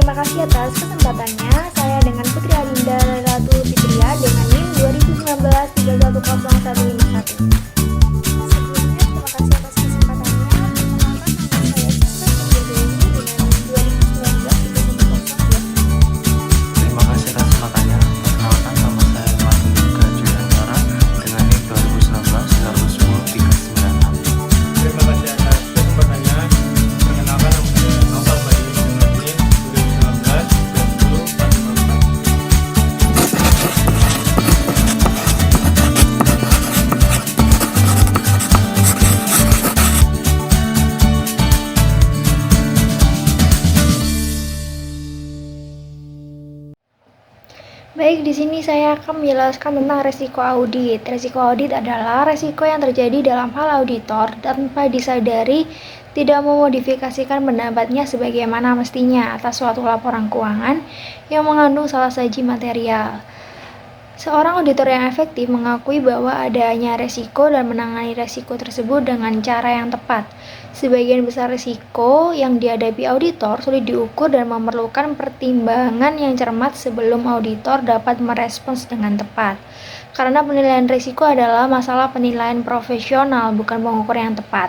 Terima kasih atas kesempatannya. Saya dengan Putri Alinda Ratu Fitria dengan NIM 2019 310151. Sebelumnya, terima kasih atas kesempatannya. Perkenalkan, nama saya Sisma Sundari dengan NIM 2019 3101. Terima kasih atas kesempatannya. Perkenalkan, nama saya Martin Juga Juliantara dengan NIM 2019-110-396. Terima kasih atas kesempatannya. Perkenalkan, nama saya Novel Bayu dengan NIM 2019-2010-454. Baik, di sini saya akan menjelaskan tentang resiko audit. Resiko audit adalah resiko yang terjadi dalam hal auditor tanpa disadari tidak memodifikasikan pendapatnya sebagaimana mestinya atas suatu laporan keuangan yang mengandung salah saji material. Seorang auditor yang efektif mengakui bahwa adanya resiko dan menangani resiko tersebut dengan cara yang tepat. Sebagian besar resiko yang dihadapi auditor sulit diukur dan memerlukan pertimbangan yang cermat sebelum auditor dapat merespons dengan tepat. Karena penilaian risiko adalah masalah penilaian profesional, bukan pengukur yang tepat.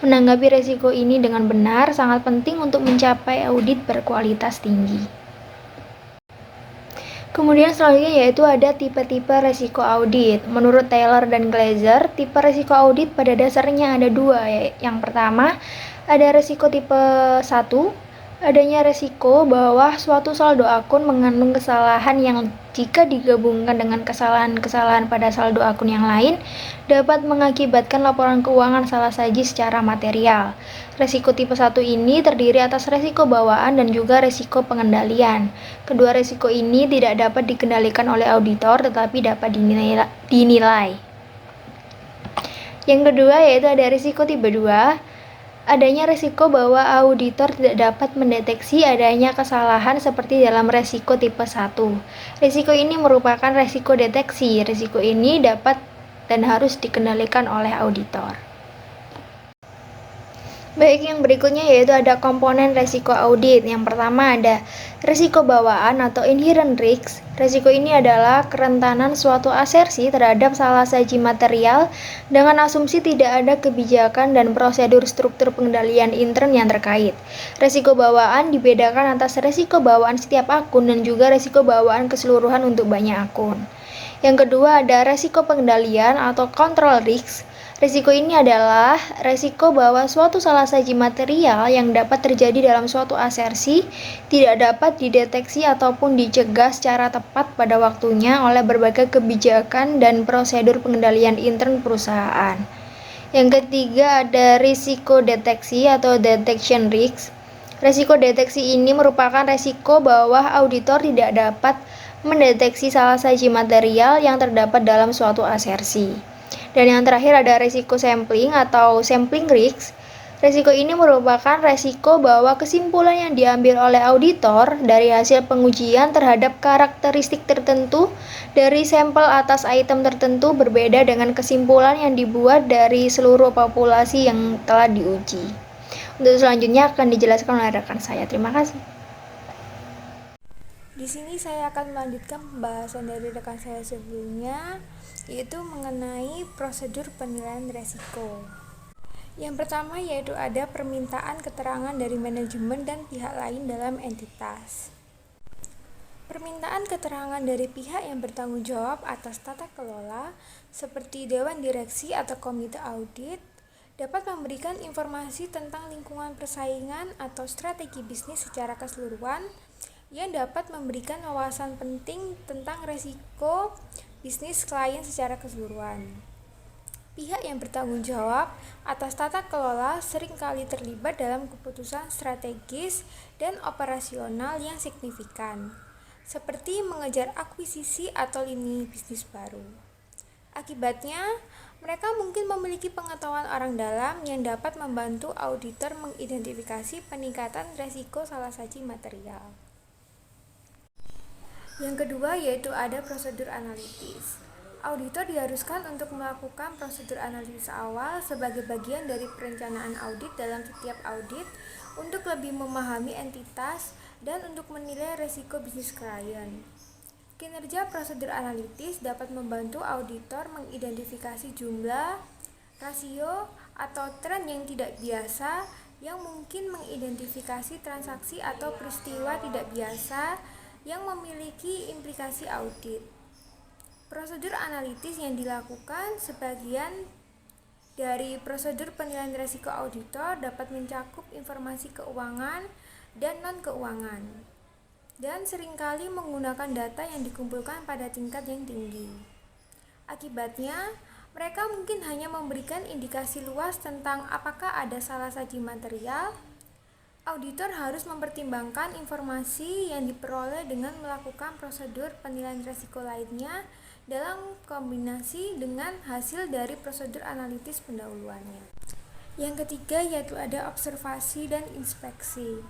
Menanggapi risiko ini dengan benar sangat penting untuk mencapai audit berkualitas tinggi. Kemudian selanjutnya yaitu ada tipe-tipe resiko audit. Menurut Taylor dan Glazer, tipe resiko audit pada dasarnya ada dua. Yang pertama, ada resiko tipe 1, adanya resiko bahwa suatu saldo akun mengandung kesalahan yang jika digabungkan dengan kesalahan-kesalahan pada saldo akun yang lain dapat mengakibatkan laporan keuangan salah saji secara material. Resiko tipe 1 ini terdiri atas resiko bawaan dan juga resiko pengendalian. Kedua resiko ini tidak dapat dikendalikan oleh auditor tetapi dapat dinilai. Yang kedua yaitu ada resiko tipe 2. Adanya resiko bahwa auditor tidak dapat mendeteksi adanya kesalahan seperti dalam resiko tipe 1. Resiko ini merupakan resiko deteksi. Resiko ini dapat dan harus dikendalikan oleh auditor. Baik, yang berikutnya yaitu ada komponen resiko audit. Yang pertama ada resiko bawaan atau inherent risk. Resiko ini adalah kerentanan suatu asersi terhadap salah saji material dengan asumsi tidak ada kebijakan dan prosedur struktur pengendalian intern yang terkait. Resiko bawaan dibedakan atas resiko bawaan setiap akun dan juga resiko bawaan keseluruhan untuk banyak akun. Yang kedua ada resiko pengendalian atau control risk. Risiko ini adalah risiko bahwa suatu salah saji material yang dapat terjadi dalam suatu asersi tidak dapat dideteksi ataupun dicegah secara tepat pada waktunya oleh berbagai kebijakan dan prosedur pengendalian intern perusahaan. Yang ketiga ada risiko deteksi atau detection risk. Risiko deteksi ini merupakan risiko bahwa auditor tidak dapat mendeteksi salah saji material yang terdapat dalam suatu asersi. Dan yang terakhir ada resiko sampling atau sampling risk. Resiko ini merupakan resiko bahwa kesimpulan yang diambil oleh auditor dari hasil pengujian terhadap karakteristik tertentu dari sampel atas item tertentu berbeda dengan kesimpulan yang dibuat dari seluruh populasi yang telah diuji. Untuk selanjutnya akan dijelaskan oleh rekan saya. Terima kasih. Di sini saya akan melanjutkan pembahasan dari rekan saya sebelumnya, yaitu mengenai prosedur penilaian risiko. Yang pertama yaitu ada permintaan keterangan dari manajemen dan pihak lain dalam entitas. Permintaan keterangan dari pihak yang bertanggung jawab atas tata kelola seperti dewan direksi atau komite audit dapat memberikan informasi tentang lingkungan persaingan atau strategi bisnis secara keseluruhan yang dapat memberikan wawasan penting tentang risiko bisnis klien secara keseluruhan. Pihak yang bertanggung jawab atas tata kelola seringkali terlibat dalam keputusan strategis dan operasional yang signifikan, seperti mengejar akuisisi atau lini bisnis baru. Akibatnya, mereka mungkin memiliki pengetahuan orang dalam yang dapat membantu auditor mengidentifikasi peningkatan risiko salah saji material. Yang kedua yaitu ada prosedur analitis. Auditor diharuskan untuk melakukan prosedur analisis awal sebagai bagian dari perencanaan audit dalam setiap audit untuk lebih memahami entitas dan untuk menilai risiko bisnis klien. Kinerja prosedur analitis dapat membantu auditor mengidentifikasi jumlah, rasio, atau tren yang tidak biasa yang mungkin mengidentifikasi transaksi atau peristiwa tidak biasa yang memiliki implikasi audit. Prosedur analitis yang dilakukan sebagian dari prosedur penilaian risiko auditor dapat mencakup informasi keuangan dan non-keuangan, dan seringkali menggunakan data yang dikumpulkan pada tingkat yang tinggi. Akibatnya, mereka mungkin hanya memberikan indikasi luas tentang apakah ada salah saji material. Auditor harus mempertimbangkan informasi yang diperoleh dengan melakukan prosedur penilaian risiko lainnya dalam kombinasi dengan hasil dari prosedur analitis pendahuluannya. Yang ketiga yaitu ada observasi dan inspeksi.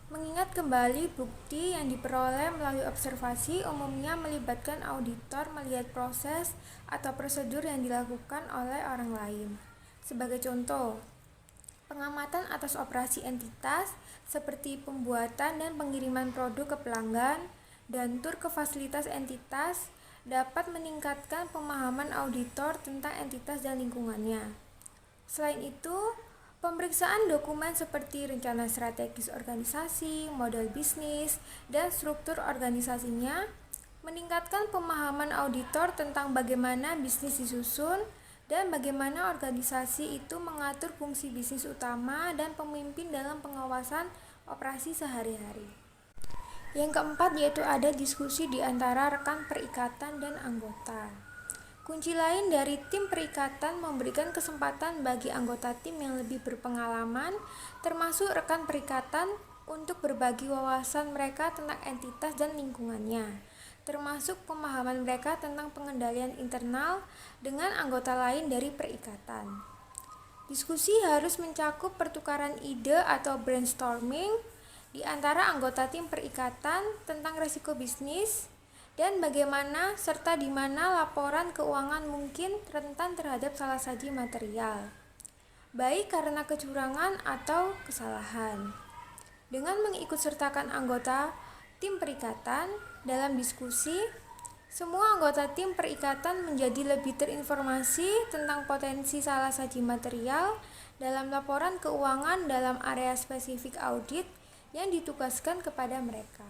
Mengingat kembali bukti yang diperoleh melalui observasi umumnya melibatkan auditor melihat proses atau prosedur yang dilakukan oleh orang lain. Sebagai contoh, pengamatan atas operasi entitas seperti pembuatan dan pengiriman produk ke pelanggan dan tur ke fasilitas entitas dapat meningkatkan pemahaman auditor tentang entitas dan lingkungannya. Selain itu, pemeriksaan dokumen seperti rencana strategis organisasi, model bisnis, dan struktur organisasinya meningkatkan pemahaman auditor tentang bagaimana bisnis disusun dan bagaimana organisasi itu mengatur fungsi bisnis utama dan pemimpin dalam pengawasan operasi sehari-hari. Yang keempat yaitu ada diskusi di antara rekan perikatan dan anggota. Kunci lain dari tim perikatan memberikan kesempatan bagi anggota tim yang lebih berpengalaman, termasuk rekan perikatan, untuk berbagi wawasan mereka tentang entitas dan lingkungannya, termasuk pemahaman mereka tentang pengendalian internal dengan anggota lain dari perikatan. Diskusi harus mencakup pertukaran ide atau brainstorming di antara anggota tim perikatan tentang risiko bisnis dan bagaimana serta di mana laporan keuangan mungkin rentan terhadap salah saji material, baik karena kecurangan atau kesalahan. Dengan mengikutsertakan anggota tim perikatan dalam diskusi, semua anggota tim perikatan menjadi lebih terinformasi tentang potensi salah saji material dalam laporan keuangan dalam area spesifik audit yang ditugaskan kepada mereka.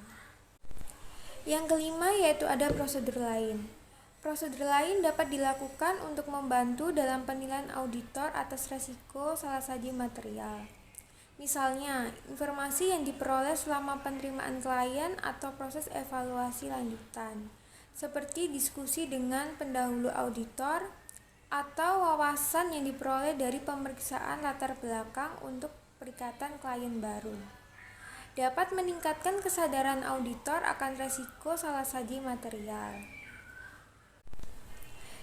Yang kelima yaitu ada prosedur lain. Prosedur lain dapat dilakukan untuk membantu dalam penilaian auditor atas risiko salah saji material. Misalnya, informasi yang diperoleh selama penerimaan klien atau proses evaluasi lanjutan, seperti diskusi dengan pendahulu auditor atau wawasan yang diperoleh dari pemeriksaan latar belakang untuk perikatan klien baru, dapat meningkatkan kesadaran auditor akan risiko salah saji material.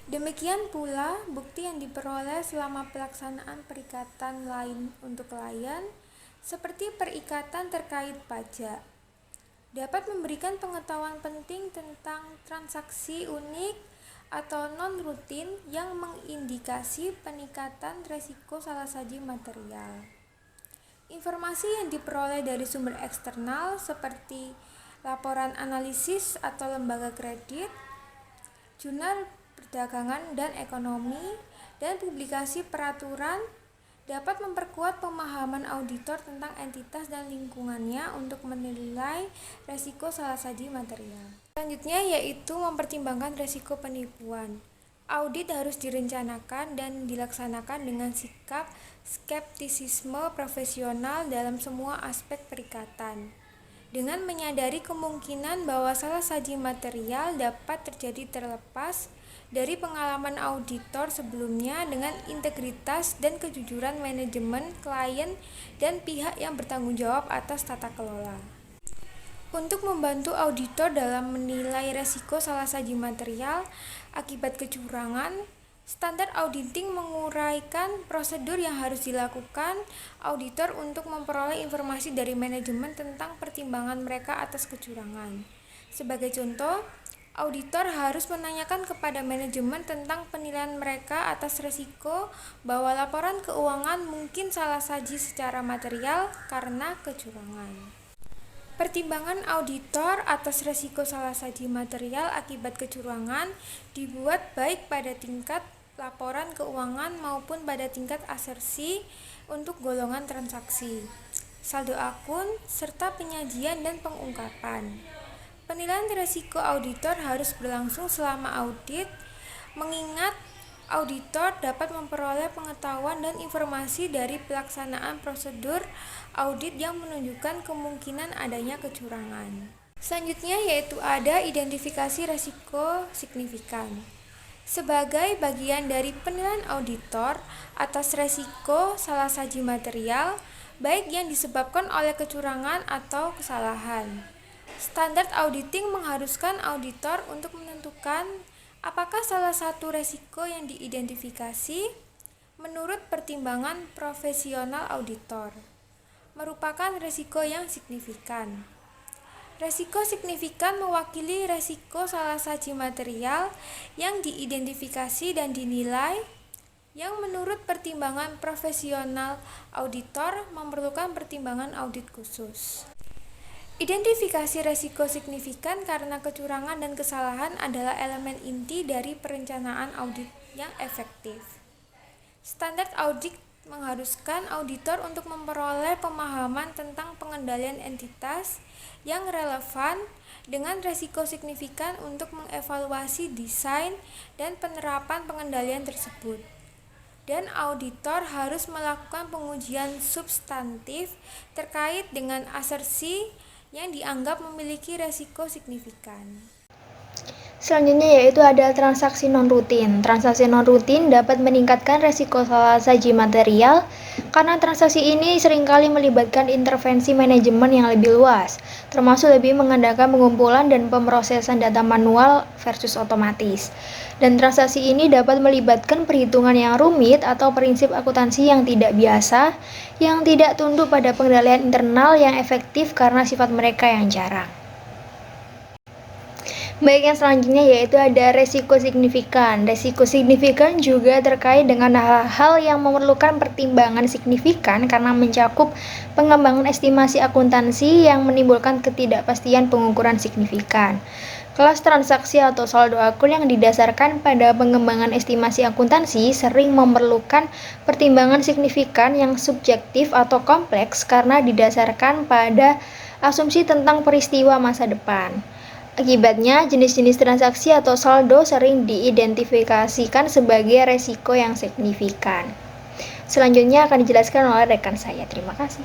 Demikian pula, bukti yang diperoleh selama pelaksanaan perikatan lain untuk klien, seperti perikatan terkait pajak, dapat memberikan pengetahuan penting tentang transaksi unik atau non-rutin yang mengindikasi peningkatan risiko salah saji material. Informasi yang diperoleh dari sumber eksternal seperti laporan analisis atau lembaga kredit, jurnal perdagangan dan ekonomi, dan publikasi peraturan dapat memperkuat pemahaman auditor tentang entitas dan lingkungannya untuk menilai risiko salah saji material. Selanjutnya yaitu mempertimbangkan risiko penipuan. Audit harus direncanakan dan dilaksanakan dengan sikap skeptisisme profesional dalam semua aspek perikatan, dengan menyadari kemungkinan bahwa salah saji material dapat terjadi terlepas dari pengalaman auditor sebelumnya dengan integritas dan kejujuran manajemen, klien, dan pihak yang bertanggung jawab atas tata kelola. Untuk membantu auditor dalam menilai risiko salah saji material akibat kecurangan, standar auditing menguraikan prosedur yang harus dilakukan auditor untuk memperoleh informasi dari manajemen tentang pertimbangan mereka atas kecurangan. Sebagai contoh, auditor harus menanyakan kepada manajemen tentang penilaian mereka atas risiko bahwa laporan keuangan mungkin salah saji secara material karena kecurangan. Pertimbangan auditor atas resiko salah saji material akibat kecurangan dibuat baik pada tingkat laporan keuangan maupun pada tingkat asersi untuk golongan transaksi, saldo akun, serta penyajian dan pengungkapan. Penilaian risiko auditor harus berlangsung selama audit, mengingat auditor dapat memperoleh pengetahuan dan informasi dari pelaksanaan prosedur audit yang menunjukkan kemungkinan adanya kecurangan. Selanjutnya yaitu ada identifikasi risiko signifikan. Sebagai bagian dari penilaian auditor atas risiko salah saji material, baik yang disebabkan oleh kecurangan atau kesalahan. Standar auditing mengharuskan auditor untuk menentukan apakah salah satu risiko yang diidentifikasi menurut pertimbangan profesional auditor merupakan risiko yang signifikan. Risiko signifikan mewakili risiko salah saji material yang diidentifikasi dan dinilai yang menurut pertimbangan profesional auditor memerlukan pertimbangan audit khusus. Identifikasi risiko signifikan karena kecurangan dan kesalahan adalah elemen inti dari perencanaan audit yang efektif. Standar audit mengharuskan auditor untuk memperoleh pemahaman tentang pengendalian entitas yang relevan dengan risiko signifikan untuk mengevaluasi desain dan penerapan pengendalian tersebut. Dan auditor harus melakukan pengujian substantif terkait dengan asersi yang dianggap memiliki risiko signifikan. Selanjutnya yaitu ada transaksi non-rutin. Transaksi non-rutin dapat meningkatkan risiko salah saji material karena transaksi ini seringkali melibatkan intervensi manajemen yang lebih luas, termasuk lebih mengandalkan pengumpulan dan pemrosesan data manual versus otomatis. Dan transaksi ini dapat melibatkan perhitungan yang rumit atau prinsip akuntansi yang tidak biasa, yang tidak tunduk pada pengendalian internal yang efektif karena sifat mereka yang jarang. Baik, yang selanjutnya yaitu ada resiko signifikan. Resiko signifikan juga terkait dengan hal-hal yang memerlukan pertimbangan signifikan karena mencakup pengembangan estimasi akuntansi yang menimbulkan ketidakpastian pengukuran signifikan. Kelas transaksi atau saldo akun yang didasarkan pada pengembangan estimasi akuntansi sering memerlukan pertimbangan signifikan yang subjektif atau kompleks karena didasarkan pada asumsi tentang peristiwa masa depan. Akibatnya, jenis-jenis transaksi atau saldo sering diidentifikasikan sebagai resiko yang signifikan. Selanjutnya akan dijelaskan oleh rekan saya. Terima kasih.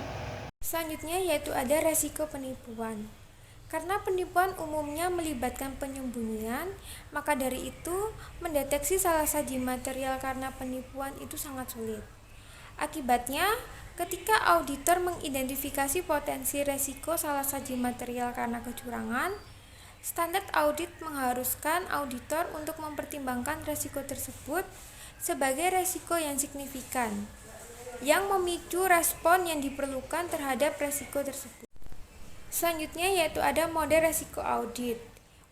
Selanjutnya yaitu ada resiko penipuan. Karena penipuan umumnya melibatkan penyembunyian, maka dari itu mendeteksi salah saji material karena penipuan itu sangat sulit. Akibatnya, ketika auditor mengidentifikasi potensi resiko salah saji material karena kecurangan, standar audit mengharuskan auditor untuk mempertimbangkan resiko tersebut sebagai resiko yang signifikan, yang memicu respon yang diperlukan terhadap resiko tersebut. Selanjutnya yaitu ada mode resiko audit.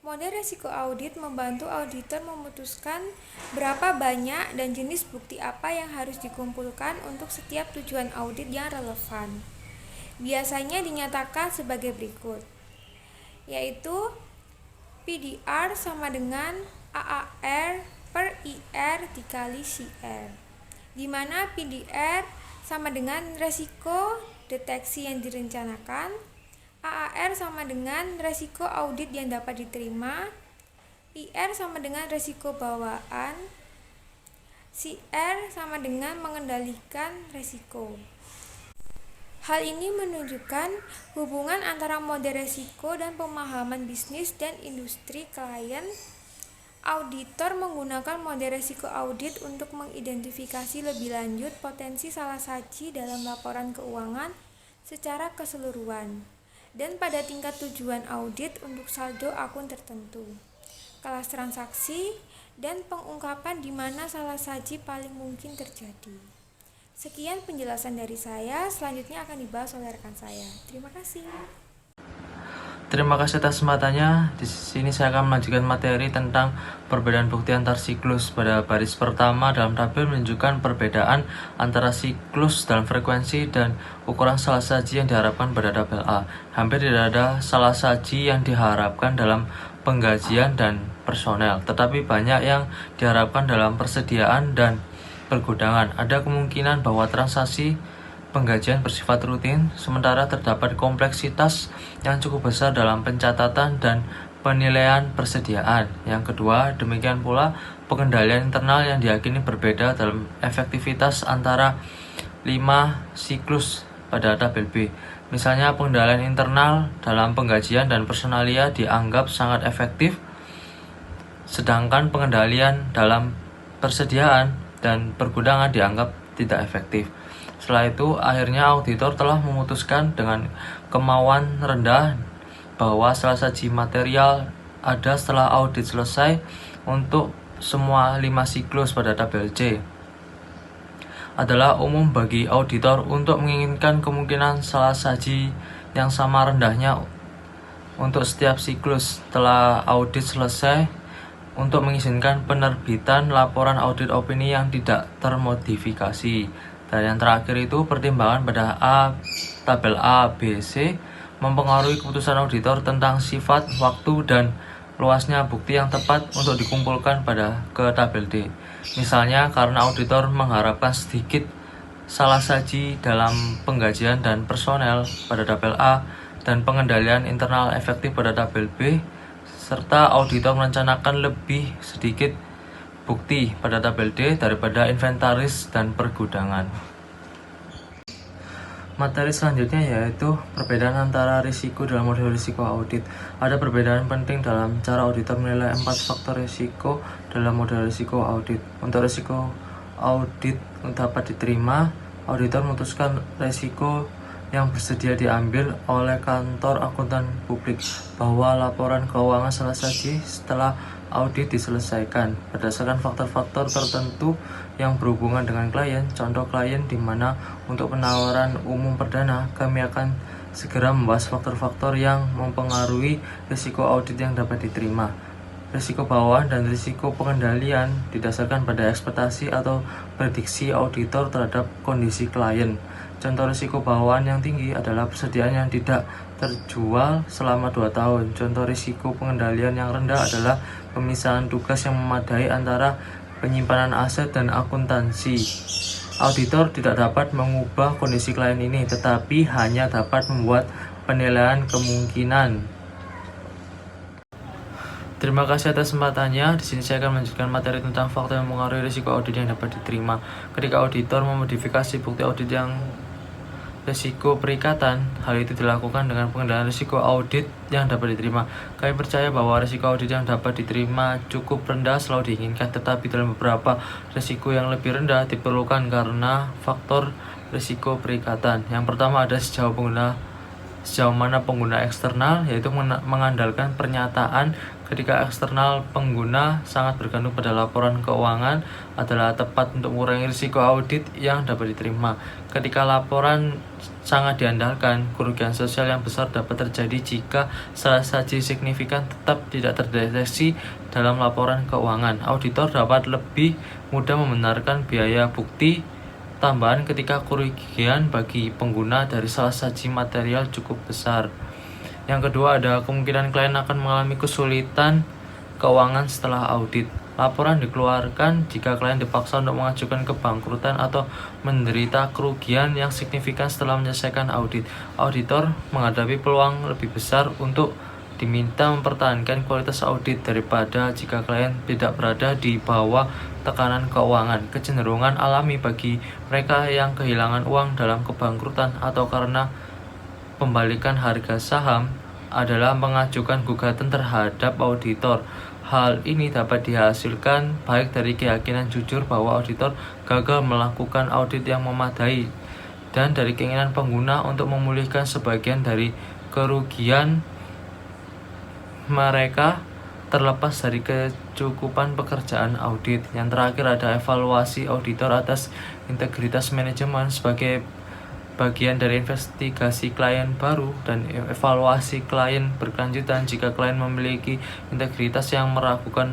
Mode resiko audit membantu auditor memutuskan berapa banyak dan jenis bukti apa yang harus dikumpulkan untuk setiap tujuan audit yang relevan. Biasanya dinyatakan sebagai berikut, yaitu PDR sama dengan AAR per IR dikali CR, di mana PDR sama dengan resiko deteksi yang direncanakan, AAR sama dengan resiko audit yang dapat diterima, IR sama dengan resiko bawaan, CR sama dengan mengendalikan resiko. Hal ini menunjukkan hubungan antara mode resiko dan pemahaman bisnis dan industri klien. Auditor menggunakan mode resiko audit untuk mengidentifikasi lebih lanjut potensi salah saji dalam laporan keuangan secara keseluruhan dan pada tingkat tujuan audit untuk saldo akun tertentu, kelas transaksi, dan pengungkapan di mana salah saji paling mungkin terjadi. Sekian penjelasan dari saya, selanjutnya akan dibahas oleh rekan saya. Terima kasih. Terima kasih atas kesempatannya. Di sini saya akan melanjutkan materi tentang perbedaan bukti antar siklus. Pada baris pertama dalam tabel menunjukkan perbedaan antara siklus dalam frekuensi dan ukuran salah saji yang diharapkan pada tabel A. Hampir tidak ada salah saji yang diharapkan dalam penggajian dan personel, tetapi banyak yang diharapkan dalam persediaan dan pergudangan. Ada kemungkinan bahwa transaksi penggajian bersifat rutin, sementara terdapat kompleksitas yang cukup besar dalam pencatatan dan penilaian persediaan. Yang kedua, demikian pula pengendalian internal yang diyakini berbeda dalam efektivitas antara 5 siklus pada tabel B. Misalnya, pengendalian internal dalam penggajian dan personalia dianggap sangat efektif, sedangkan pengendalian dalam persediaan dan pergudangan dianggap tidak efektif. Setelah itu, akhirnya auditor telah memutuskan dengan kemauan rendah bahwa salah saji material ada setelah audit selesai untuk semua 5 siklus pada tabel C. Adalah umum bagi auditor untuk menginginkan kemungkinan salah saji yang sama rendahnya untuk setiap siklus setelah audit selesai untuk mengizinkan penerbitan laporan audit opini yang tidak termodifikasi. Dan yang terakhir itu pertimbangan pada tabel A, B, C mempengaruhi keputusan auditor tentang sifat, waktu, dan luasnya bukti yang tepat untuk dikumpulkan pada ke tabel D. Misalnya karena auditor mengharapkan sedikit salah saji dalam penggajian dan personel pada tabel A dan pengendalian internal efektif pada tabel B, serta auditor merencanakan lebih sedikit bukti pada tabel D daripada inventaris dan pergudangan. Materi selanjutnya yaitu perbedaan antara risiko dalam model risiko audit. Ada perbedaan penting dalam cara auditor menilai 4 faktor risiko dalam model risiko audit. Untuk risiko audit dapat diterima, auditor memutuskan risiko yang bersedia diambil oleh kantor akuntan publik bahwa laporan keuangan salah saji setelah audit diselesaikan berdasarkan faktor-faktor tertentu yang berhubungan dengan klien. Contoh klien di mana untuk penawaran umum perdana kami akan segera membahas faktor-faktor yang mempengaruhi risiko audit yang dapat diterima. Risiko bawaan dan risiko pengendalian didasarkan pada ekspektasi atau prediksi auditor terhadap kondisi klien. Contoh risiko bawaan yang tinggi adalah persediaan yang tidak terjual selama 2 tahun. Contoh risiko pengendalian yang rendah adalah pemisahan tugas yang memadai antara penyimpanan aset dan akuntansi. Auditor tidak dapat mengubah kondisi klien ini, tetapi hanya dapat membuat penilaian kemungkinan. Terima kasih atas kesempatannya. Di sini saya akan melanjutkan materi tentang faktor yang mengaruhi risiko audit yang dapat diterima. Ketika auditor memodifikasi bukti audit yang risiko perikatan, hal itu dilakukan dengan pengendalian risiko audit yang dapat diterima. Kami percaya bahwa risiko audit yang dapat diterima cukup rendah selalu diinginkan, tetapi dalam beberapa risiko yang lebih rendah diperlukan karena faktor risiko perikatan. Yang pertama ada sejauh mana pengguna eksternal, yaitu mengandalkan pernyataan ketika eksternal pengguna sangat bergantung pada laporan keuangan adalah tepat untuk mengurangi risiko audit yang dapat diterima. Ketika laporan sangat diandalkan, kerugian sosial yang besar dapat terjadi jika salah saji signifikan tetap tidak terdeteksi dalam laporan keuangan. Auditor dapat lebih mudah membenarkan biaya bukti tambahan ketika kerugian bagi pengguna dari salah saji material cukup besar. Yang kedua, ada kemungkinan klien akan mengalami kesulitan keuangan setelah audit. Laporan dikeluarkan jika klien dipaksa untuk mengajukan kebangkrutan atau menderita kerugian yang signifikan setelah menyelesaikan audit. Auditor menghadapi peluang lebih besar untuk diminta mempertahankan kualitas audit daripada jika klien tidak berada di bawah tekanan keuangan. Kecenderungan alami bagi mereka yang kehilangan uang dalam kebangkrutan atau karena pembalikan harga saham adalah mengajukan gugatan terhadap auditor. Hal ini dapat dihasilkan baik dari keyakinan jujur bahwa auditor gagal melakukan audit yang memadai dan dari keinginan pengguna untuk memulihkan sebagian dari kerugian mereka terlepas dari kecukupan pekerjaan audit. Yang terakhir ada evaluasi auditor atas integritas manajemen. Sebagai bagian dari investigasi klien baru dan evaluasi klien berkelanjutan. Jika klien memiliki integritas yang meragukan,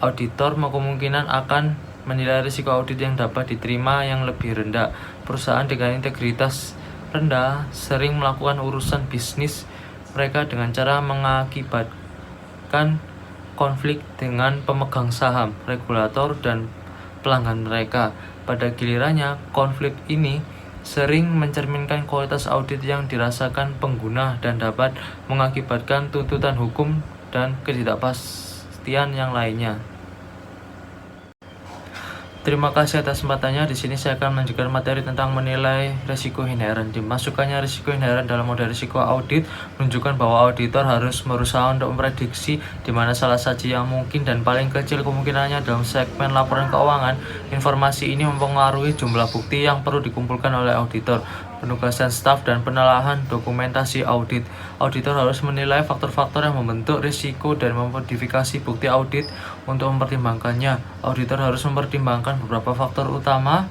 auditor kemungkinan akan menilai risiko audit yang dapat diterima yang lebih rendah. Perusahaan dengan integritas rendah sering melakukan urusan bisnis mereka dengan cara mengakibatkan konflik dengan pemegang saham, regulator, dan pelanggan mereka. Pada gilirannya, konflik ini sering mencerminkan kualitas audit yang dirasakan pengguna dan dapat mengakibatkan tuntutan hukum dan ketidakpastian yang lainnya. Terima kasih atas kesempatannya. Di sini saya akan menunjukkan materi tentang menilai risiko inheren. Dimasukkannya risiko inheren dalam model risiko audit menunjukkan bahwa auditor harus berusaha untuk memprediksi di mana salah saji yang mungkin dan paling kecil kemungkinannya dalam segmen laporan keuangan. Informasi ini mempengaruhi jumlah bukti yang perlu dikumpulkan oleh auditor, penugasan staf, dan penelahan dokumentasi audit. Auditor harus menilai faktor-faktor yang membentuk risiko dan memodifikasi bukti audit. Untuk mempertimbangkannya, auditor harus mempertimbangkan beberapa faktor utama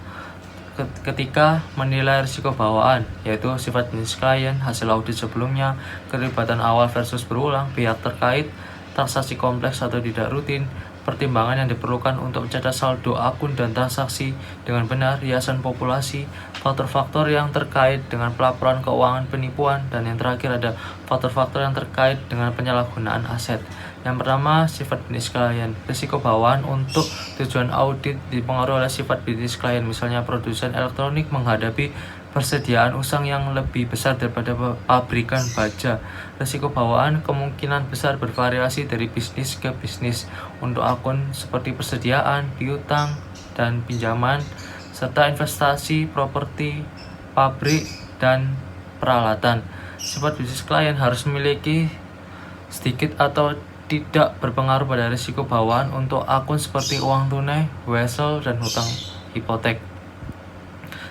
ketika menilai risiko bawaan, yaitu sifat bisnis klien, hasil audit sebelumnya, keterlibatan awal versus berulang, pihak terkait, transaksi kompleks atau tidak rutin, pertimbangan yang diperlukan untuk mencatat saldo akun dan transaksi dengan benar, hiasan populasi, faktor-faktor yang terkait dengan pelaporan keuangan penipuan, dan yang terakhir ada faktor-faktor yang terkait dengan penyalahgunaan aset. Yang pertama, sifat bisnis klien. Risiko bawaan untuk tujuan audit dipengaruhi oleh sifat bisnis klien. Misalnya, produsen elektronik menghadapi persediaan usang yang lebih besar daripada pabrikan baja. Risiko bawaan kemungkinan besar bervariasi dari bisnis ke bisnis. Untuk akun seperti persediaan, piutang, dan pinjaman, serta investasi, properti, pabrik, dan peralatan. Sifat bisnis klien harus memiliki sedikit atau tidak berpengaruh pada risiko bawaan untuk akun seperti uang tunai, wesel, dan hutang hipotek.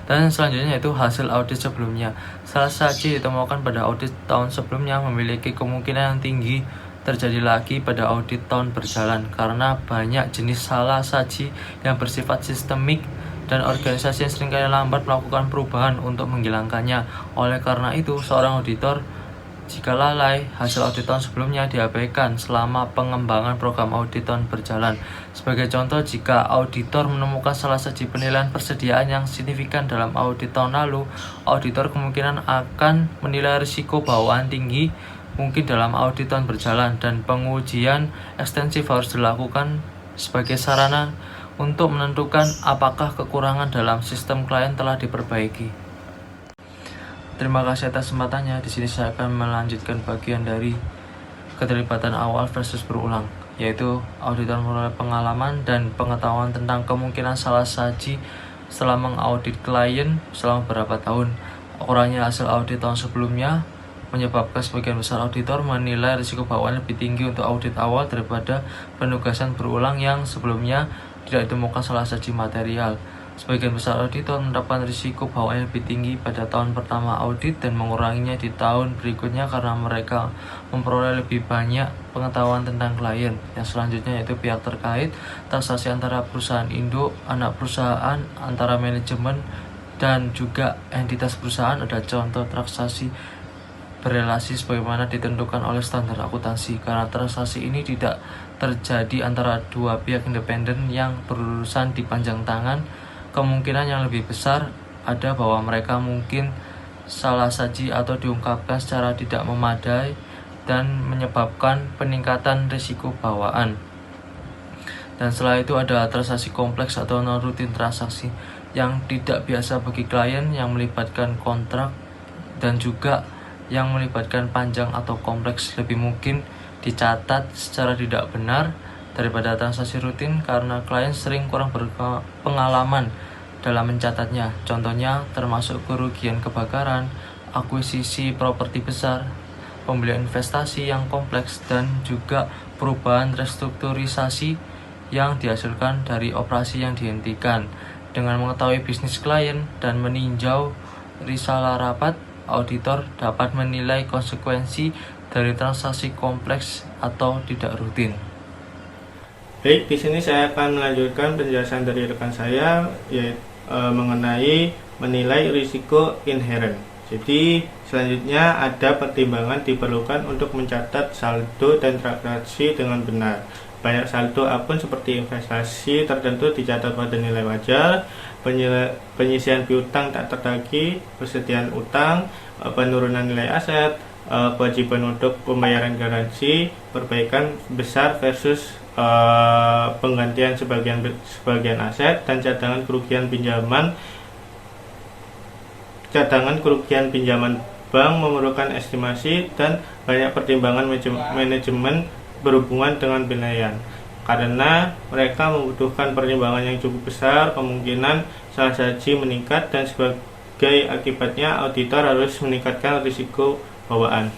Dan selanjutnya yaitu hasil audit sebelumnya. Salah saji ditemukan pada audit tahun sebelumnya memiliki kemungkinan yang tinggi terjadi lagi pada audit tahun berjalan karena banyak jenis salah saji yang bersifat sistemik dan organisasi yang seringkali lambat melakukan perubahan untuk menghilangkannya. Oleh karena itu, seorang auditor jika lalai, hasil audit tahun sebelumnya diabaikan selama pengembangan program audit tahun berjalan. Sebagai contoh, jika auditor menemukan salah saji penilaian persediaan yang signifikan dalam audit tahun lalu, auditor kemungkinan akan menilai risiko bawaan tinggi mungkin dalam audit tahun berjalan, dan pengujian ekstensif harus dilakukan sebagai sarana untuk menentukan apakah kekurangan dalam sistem klien telah diperbaiki. Terima kasih atas kesempatannya. Di sini saya akan melanjutkan bagian dari keterlibatan awal versus berulang, yaitu auditor memperoleh pengalaman dan pengetahuan tentang kemungkinan salah saji setelah mengaudit klien selama beberapa tahun. Kurangnya hasil audit tahun sebelumnya menyebabkan sebagian besar auditor menilai risiko bawaan lebih tinggi untuk audit awal daripada penugasan berulang yang sebelumnya tidak ditemukan salah saji material. Sebagian besar auditor menerapkan risiko bawaan lebih tinggi pada tahun pertama audit dan menguranginya di tahun berikutnya karena mereka memperoleh lebih banyak pengetahuan tentang klien. Yang selanjutnya yaitu pihak terkait, transaksi antara perusahaan induk, anak perusahaan, antara manajemen, dan juga entitas perusahaan. Ada contoh transaksi berelasi sebagaimana ditentukan oleh standar akuntansi. Karena transaksi ini tidak terjadi antara dua pihak independen yang berurusan di panjang tangan, kemungkinan yang lebih besar ada bahwa mereka mungkin salah saji atau diungkapkan secara tidak memadai dan menyebabkan peningkatan risiko bawaan. Dan setelah itu ada transaksi kompleks atau non-rutin transaksi yang tidak biasa bagi klien, yang melibatkan kontrak dan juga yang melibatkan panjang atau kompleks. Lebih mungkin dicatat secara tidak benar daripada transaksi rutin karena klien sering kurang berpengalaman dalam mencatatnya. Contohnya termasuk kerugian kebakaran, akuisisi properti besar, pembelian investasi yang kompleks, dan juga perubahan restrukturisasi yang dihasilkan dari operasi yang dihentikan. Dengan mengetahui bisnis klien dan meninjau risalah rapat, auditor dapat menilai konsekuensi dari transaksi kompleks atau tidak rutin. Baik, di sini saya akan melanjutkan penjelasan dari rekan saya, yaitu mengenai menilai risiko inherent. Jadi selanjutnya ada pertimbangan diperlukan untuk mencatat saldo dan transaksi dengan benar. Banyak saldo akun seperti investasi tertentu dicatat pada nilai wajar, penyisian piutang tak tertagih, persediaan utang, penurunan nilai aset, kewajiban untuk pembayaran garansi, perbaikan besar versus penggantian sebagian aset, dan cadangan kerugian pinjaman bank memerlukan estimasi, dan banyak pertimbangan manajemen berhubungan dengan penilaian. Karena mereka membutuhkan pertimbangan yang cukup besar, kemungkinan salah saji meningkat, dan sebagai akibatnya auditor harus meningkatkan risiko bawaan.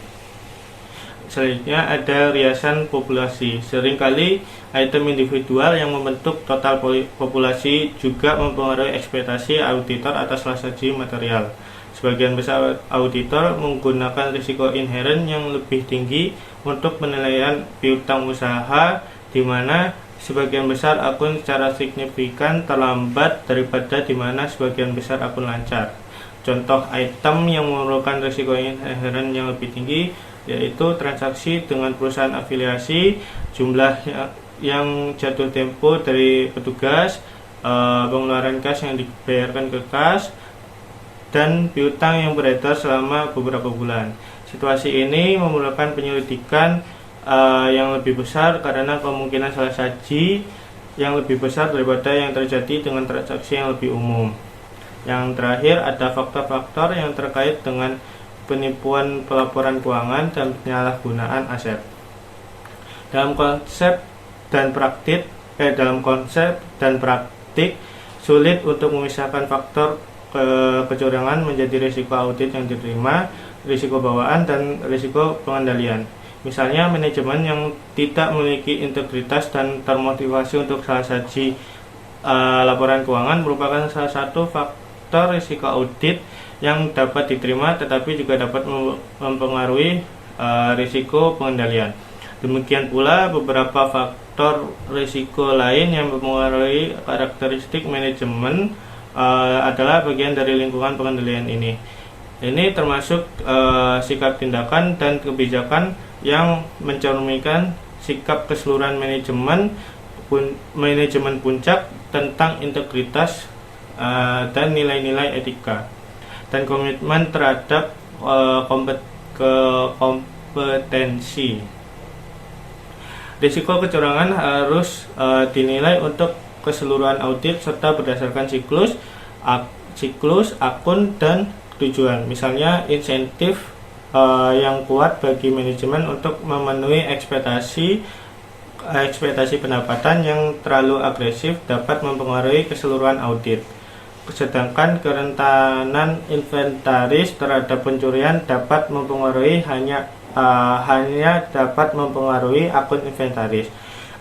Selanjutnya ada riasan populasi. Seringkali item individual yang membentuk total populasi juga mempengaruhi ekspektasi auditor atas salah saji material. Sebagian besar auditor menggunakan risiko inherent yang lebih tinggi untuk penilaian piutang usaha, di mana sebagian besar akun secara signifikan terlambat daripada di mana sebagian besar akun lancar. Contoh item yang memerlukan risiko inherent yang lebih tinggi yaitu transaksi dengan perusahaan afiliasi, jumlah yang jatuh tempo dari petugas, pengeluaran kas yang dibayarkan ke kas, dan piutang yang beredar selama beberapa bulan. Situasi ini memerlukan penyelidikan yang lebih besar karena kemungkinan salah saji yang lebih besar daripada yang terjadi dengan transaksi yang lebih umum. Yang terakhir ada faktor-faktor yang terkait dengan penipuan pelaporan keuangan dan penyalahgunaan aset. Dalam konsep dan praktik sulit untuk memisahkan faktor kecurangan menjadi risiko audit yang diterima, risiko bawaan, dan risiko pengendalian. Misalnya manajemen yang tidak memiliki integritas dan termotivasi untuk salah saji laporan keuangan merupakan salah satu faktor risiko audit yang dapat diterima, tetapi juga dapat mempengaruhi risiko pengendalian. Demikian pula beberapa faktor risiko lain yang mempengaruhi karakteristik manajemen adalah bagian dari lingkungan pengendalian ini. Ini termasuk sikap tindakan dan kebijakan yang mencerminkan sikap keseluruhan manajemen puncak tentang integritas dan nilai-nilai etika, dan komitmen terhadap kompetensi. Risiko kecurangan harus dinilai untuk keseluruhan audit serta berdasarkan siklus, akun, dan tujuan. Misalnya insentif yang kuat bagi manajemen untuk memenuhi ekspektasi pendapatan yang terlalu agresif dapat mempengaruhi keseluruhan audit. Sedangkan kerentanan inventaris terhadap pencurian dapat mempengaruhi hanya dapat mempengaruhi akun inventaris.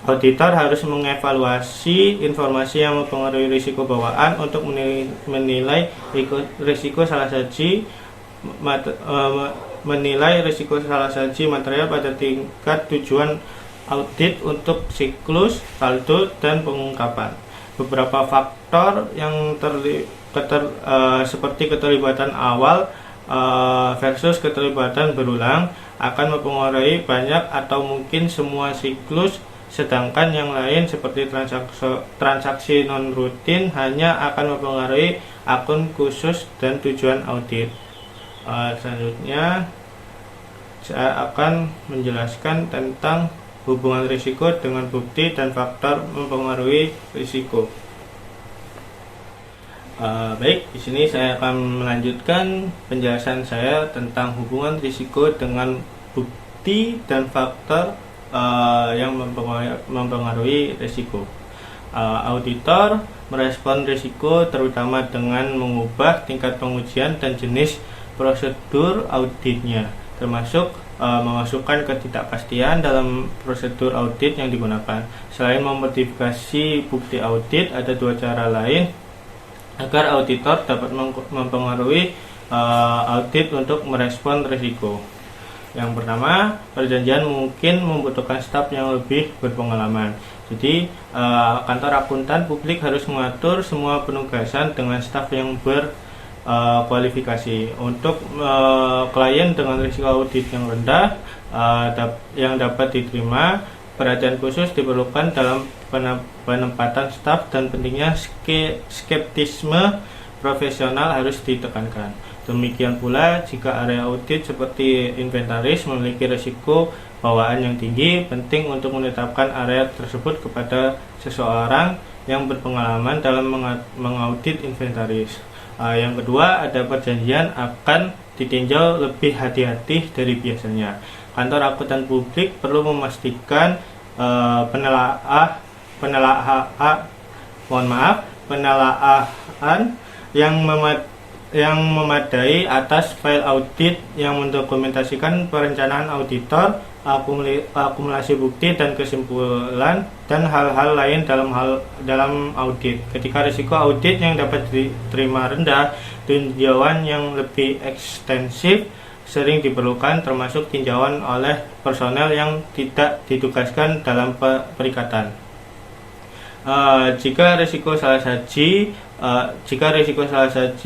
Auditor harus mengevaluasi informasi yang mempengaruhi risiko bawaan untuk menilai risiko salah saji material pada tingkat tujuan audit untuk siklus, saldo, dan pengungkapan. Beberapa faktor yang seperti keterlibatan awal versus keterlibatan berulang akan mempengaruhi banyak atau mungkin semua siklus, sedangkan yang lain seperti transaksi non-rutin hanya akan mempengaruhi akun khusus dan tujuan audit. Selanjutnya saya akan menjelaskan tentang hubungan risiko dengan bukti dan faktor mempengaruhi risiko. Baik, di sini saya akan melanjutkan penjelasan saya tentang hubungan risiko dengan bukti dan faktor yang mempengaruhi risiko. Auditor merespon risiko terutama dengan mengubah tingkat pengujian dan jenis prosedur auditnya, termasuk memasukkan ketidakpastian dalam prosedur audit yang digunakan. Selain memodifikasi bukti audit, ada dua cara lain agar auditor dapat mempengaruhi audit untuk merespon risiko. Yang pertama, perjanjian mungkin membutuhkan staf yang lebih berpengalaman. Jadi, kantor akuntan publik harus mengatur semua penugasan dengan staf yang kualifikasi. Untuk klien dengan risiko audit yang rendah yang dapat diterima, perhatian khusus diperlukan dalam penempatan staf dan pentingnya skeptisme profesional harus ditekankan. Demikian pula jika area audit seperti inventaris memiliki risiko bawaan yang tinggi, penting untuk menetapkan area tersebut kepada seseorang yang berpengalaman dalam mengaudit inventaris. Yang kedua, ada perjanjian akan ditinjau lebih hati-hati dari biasanya. Kantor akuntan publik perlu memastikan penelaahan yang memadai atas file audit yang mendokumentasikan perencanaan auditor, akumulasi bukti dan kesimpulan, dan hal-hal lain dalam audit. Ketika risiko audit yang dapat diterima rendah, tinjauan yang lebih ekstensif sering diperlukan, termasuk tinjauan oleh personel yang tidak ditugaskan dalam perikatan. Jika risiko salah saji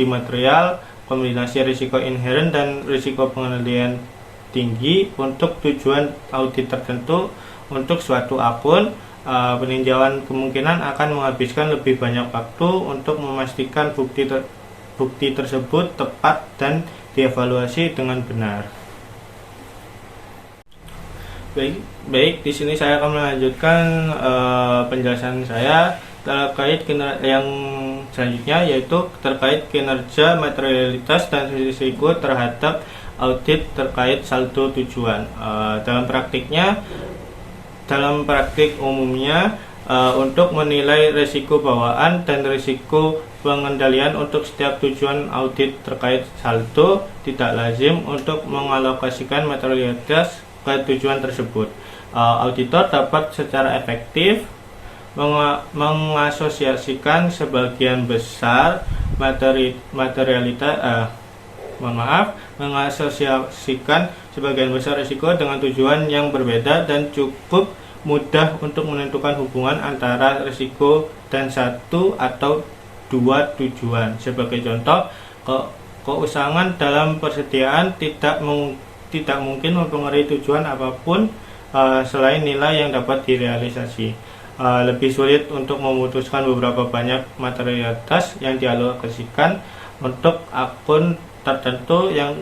material, kombinasi risiko inherent dan risiko pengendalian tinggi untuk tujuan audit tertentu untuk suatu akun, peninjauan kemungkinan akan menghabiskan lebih banyak waktu untuk memastikan bukti tersebut tepat dan dievaluasi dengan benar. Baik, di sini saya akan melanjutkan penjelasan saya terkait yang selanjutnya, yaitu terkait kinerja, materialitas dan risiko terhadap audit terkait saldo tujuan. Dalam praktik umumnya, untuk menilai risiko bawaan dan risiko pengendalian untuk setiap tujuan audit terkait saldo, tidak lazim untuk mengalokasikan materialitas ke tujuan tersebut. Auditor dapat secara efektif mengasosiasikan sebagian besar mengasosiasikan sebagian besar risiko dengan tujuan yang berbeda dan cukup mudah untuk menentukan hubungan antara risiko dan satu atau dua tujuan. Sebagai contoh, keusangan dalam persediaan tidak mungkin mempengaruhi tujuan apapun selain nilai yang dapat direalisasi. Lebih sulit untuk memutuskan beberapa banyak materialitas yang dialokasikan untuk akun tertentu yang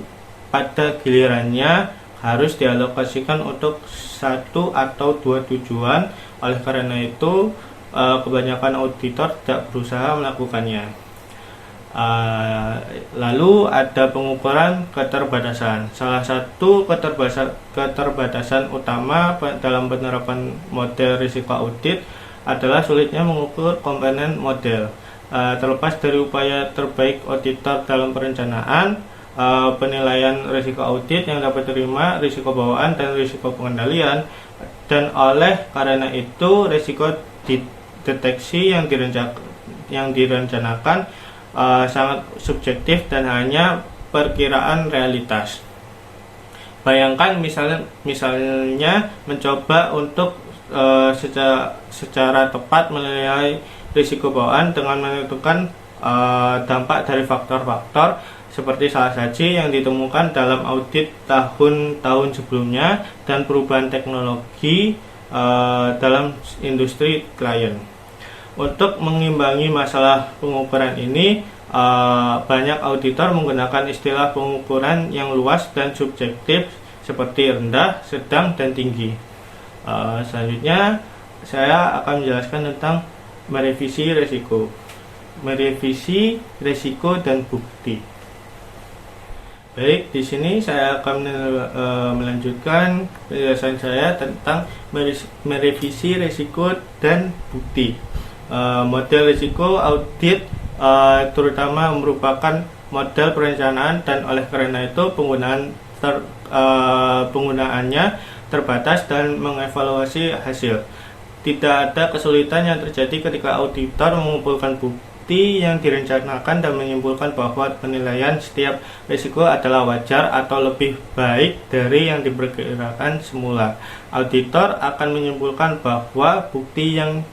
pada gilirannya harus dialokasikan untuk satu atau dua tujuan. Oleh karena itu, kebanyakan auditor tidak berusaha melakukannya. Lalu ada pengukuran keterbatasan. Salah satu keterbatasan utama dalam penerapan model risiko audit adalah sulitnya mengukur komponen model. Terlepas dari upaya terbaik auditor dalam perencanaan, penilaian risiko audit yang dapat diterima, risiko bawaan dan risiko pengendalian, dan oleh karena itu risiko deteksi yang direncanakan sangat subjektif dan hanya perkiraan realitas. Bayangkan misalnya mencoba untuk secara tepat menilai risiko bawaan dengan menentukan dampak dari faktor-faktor seperti salah saji yang ditemukan dalam audit tahun-tahun sebelumnya dan perubahan teknologi dalam industri klien. Untuk mengimbangi masalah pengukuran ini, banyak auditor menggunakan istilah pengukuran yang luas dan subjektif seperti rendah, sedang, dan tinggi. Selanjutnya, saya akan menjelaskan tentang merevisi risiko dan bukti. Baik, di sini saya akan melanjutkan penjelasan saya tentang merevisi risiko dan bukti. Model risiko audit terutama merupakan model perencanaan, dan oleh karena itu penggunaannya terbatas dan mengevaluasi hasil. Tidak ada kesulitan yang terjadi ketika auditor mengumpulkan bukti yang direncanakan dan menyimpulkan bahwa penilaian setiap risiko adalah wajar atau lebih baik dari yang diperkirakan semula. Auditor akan menyimpulkan bahwa bukti yang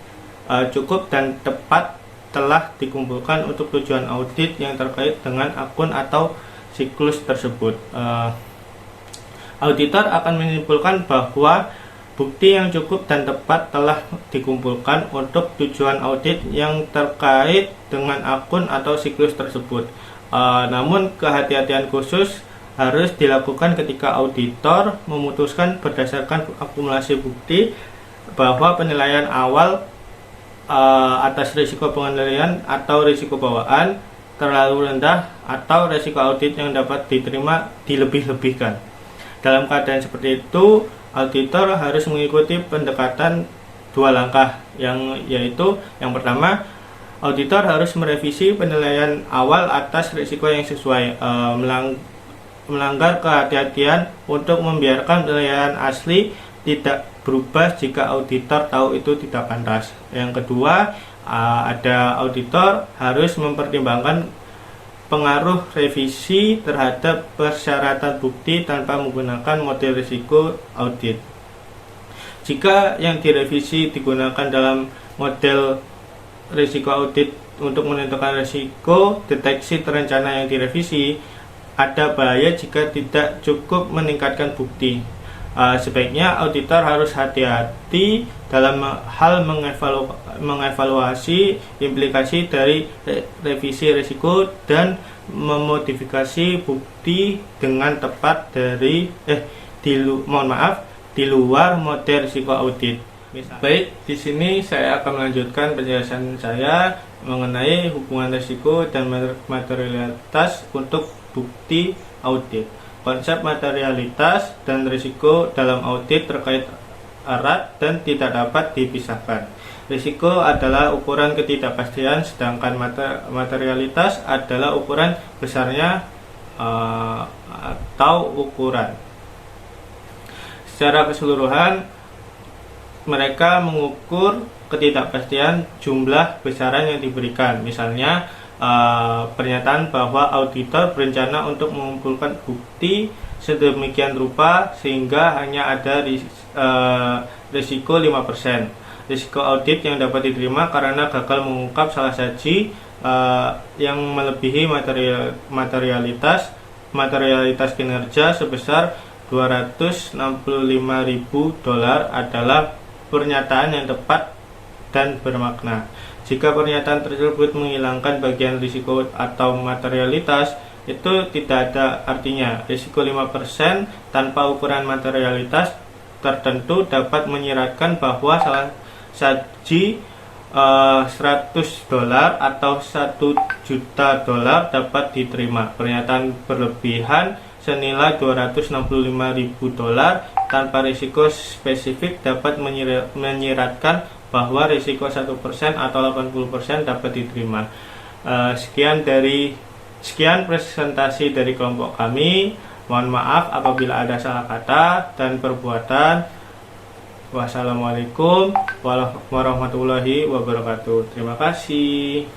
cukup dan tepat telah dikumpulkan untuk tujuan audit yang terkait dengan akun atau siklus tersebut. Auditor akan menyimpulkan bahwa bukti yang cukup dan tepat telah dikumpulkan untuk tujuan audit yang terkait dengan akun atau siklus tersebut. Namun kehati-hatian khusus harus dilakukan ketika auditor memutuskan berdasarkan akumulasi bukti bahwa penilaian awal atas risiko pengendalian atau risiko bawaan terlalu rendah atau risiko audit yang dapat diterima dilebih-lebihkan. Dalam keadaan seperti itu, auditor harus mengikuti pendekatan dua langkah, yaitu yang pertama, auditor harus merevisi penilaian awal atas risiko yang sesuai, melanggar kehati-hatian untuk membiarkan penilaian asli tidak berubah jika auditor tahu itu tidak pantas. Yang kedua, ada auditor harus mempertimbangkan pengaruh revisi terhadap persyaratan bukti tanpa menggunakan model risiko audit. Jika yang direvisi digunakan dalam model risiko audit untuk menentukan risiko deteksi terencana yang direvisi, ada bahaya jika tidak cukup meningkatkan bukti. Sebaiknya auditor harus hati-hati dalam hal mengevaluasi implikasi dari revisi risiko dan memodifikasi bukti dengan tepat di luar model risiko audit. Baik, di sini saya akan melanjutkan penjelasan saya mengenai hubungan risiko dan materialitas untuk bukti audit. Konsep materialitas dan risiko dalam audit terkait erat dan tidak dapat dipisahkan. Risiko adalah ukuran ketidakpastian, sedangkan materialitas adalah ukuran besarnya atau ukuran. Secara keseluruhan, mereka mengukur ketidakpastian jumlah besaran yang diberikan. Misalnya, pernyataan bahwa auditor berencana untuk mengumpulkan bukti sedemikian rupa sehingga hanya ada risiko 5%. Risiko audit yang dapat diterima karena gagal mengungkap salah saji yang melebihi materialitas kinerja sebesar $265.000 adalah pernyataan yang tepat dan bermakna. Jika pernyataan tersebut menghilangkan bagian risiko atau materialitas, itu tidak ada artinya. Risiko 5% tanpa ukuran materialitas tertentu dapat menyiratkan bahwa salah saji $100 atau $1 juta dapat diterima. Pernyataan berlebihan senilai $265.000 tanpa risiko spesifik dapat menyiratkan bahwa risiko 1% atau 80% dapat diterima. Sekian presentasi dari kelompok kami. Mohon maaf apabila ada salah kata dan perbuatan. Wassalamualaikum warahmatullahi wabarakatuh. Terima kasih.